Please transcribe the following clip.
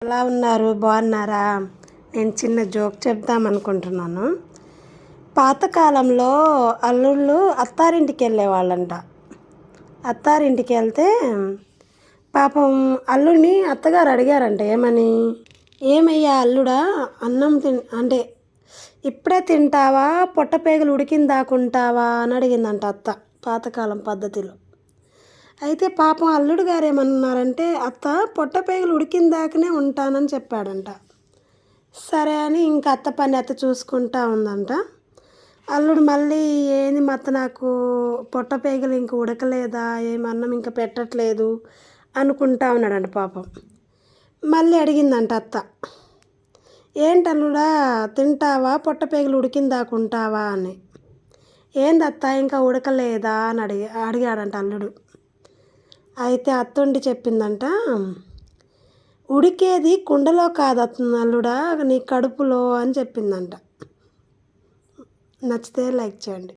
ఎలా ఉన్నారు? బాగున్నారా? నేను చిన్న జోక్ చెప్దాం అనుకుంటున్నాను. పాతకాలంలో అల్లుళ్ళు అత్తారింటికి వెళ్ళేవాళ్ళంట. అత్తారింటికి వెళ్తే పాపం అల్లుడిని అత్తగారు అడిగారంట ఏమని, ఏమయ్యా అల్లుడా, అన్నం అంటే ఇప్పుడే తింటావా, పొట్టపేగలు ఉడికిన దాకుంటావా అని అడిగిందంట అత్త, పాతకాలం పద్ధతిలో. అయితే పాపం అల్లుడు గారు ఏమన్నారంటే, అత్త పొట్టపేగలు ఉడికిన దాకనే ఉంటానని చెప్పాడంట. సరే అని ఇంక అత్త పని అత్త చూసుకుంటా ఉందంట. అల్లుడు మళ్ళీ ఏంది మత్త, నాకు పొట్టపేగలు ఇంక ఉడకలేదా, ఏమన్నం ఇంకా పెట్టట్లేదు అనుకుంటా ఉన్నాడంట పాపం. మళ్ళీ అడిగిందంట అత్త, ఏంటి అల్లుడా, తింటావా, పొట్టపేగలు ఉడికిన దాకా ఉంటావా అని. ఏందత్త ఇంకా ఉడకలేదా అని అడిగాడంట అల్లుడు. అయితే అత్తుండి చెప్పిందంట, ఉడికేది కుండలో కాదు అల్లుడా, నీ కడుపులో అని చెప్పిందంట. నచ్చితే లైక్ చేయండి.